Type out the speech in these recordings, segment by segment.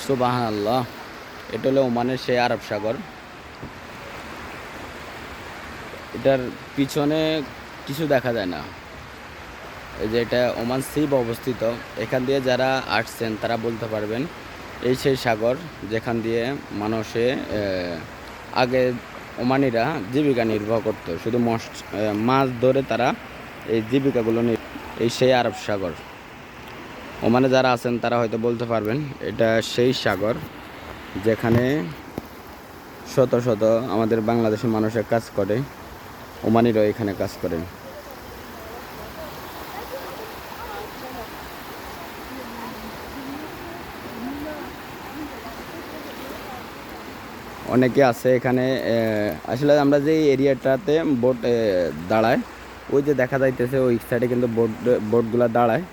সুবহানাল্লাহ। এটা হলো ওমানের সেই আরব সাগর। এটার পিছনে কিছু দেখা যায় না। এই যে এটা ওমান সিপ অবস্থিত। এখান দিয়ে যারা আসছেন তারা বলতে পারবেন এই সেই সাগর যেখান দিয়ে মানুষে আগে ওমানিরা জীবিকা নির্বাহ করতো, শুধু মাছ ধরে তারা এই জীবিকাগুলো এই সেই আরব সাগর। ওমানে যারা আছেন তারা হয়তো বলতে পারবেন এটা সেই সাগর যেখানে শত শত আমাদের বাংলাদেশের মানুষের কাজ করে, ওমানিরাও এখানে কাজ করে। অনেকে আছে এখানে। আসলে আমরা যে এরিয়াটাতে বোট দাঁড়ায়, ওই যে দেখা যাইতেছে ওই সাইডে কিন্তু বোটগুলো দাঁড়ায়।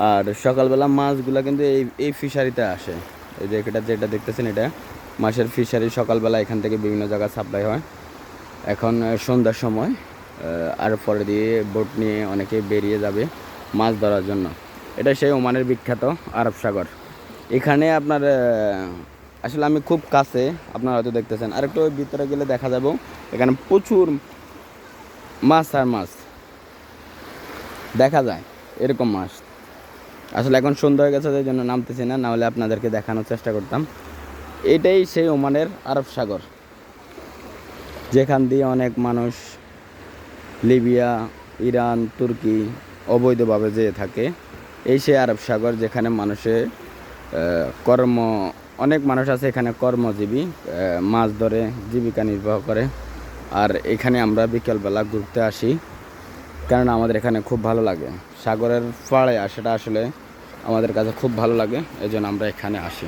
আর সকালবেলা মাছগুলো কিন্তু এই ফিশারিতে আসে। এই যে যেটা দেখতেছেন এটা মাছের ফিশারি। সকালবেলা এখান থেকে বিভিন্ন জায়গায় সাপ্লাই হয়। এখন সন্ধ্যার সময় আর পরে দিয়ে বোট নিয়ে অনেকে বেরিয়ে যাবে মাছ ধরার জন্য। এটা সেই ওমানের বিখ্যাত আরব সাগর। এখানে আপনার আসলে আমি খুব কাছে, আপনারা হয়তো দেখতেছেন, আর একটু ভিতরে গেলে দেখা যাবে এখানে প্রচুর মাছ আর মাছ দেখা যায়। এরকম মাছ আসলে এখন সন্ধ্যা হয়ে গেছে, সেই জন্য নামতেছি না, নাহলে আপনাদেরকে দেখানোর চেষ্টা করতাম। এটাই সেই ওমানের আরব সাগর যেখান দিয়ে অনেক মানুষ লিবিয়া, ইরান, তুর্কি অবৈধভাবে যেয়ে থাকে। এই সেই আরব সাগর যেখানে অনেক মানুষ আছে এখানে কর্মজীবী, মাছ ধরে জীবিকা নির্বাহ করে। আর এখানে আমরা বিকেলবেলা ঘুরতে আসি, কারণ আমাদের এখানে খুব ভালো লাগে। সাগরের পাড়ে আসাটা আসলে আমাদের কাছে খুব ভালো লাগে, এই জন্য আমরা এখানে আসি।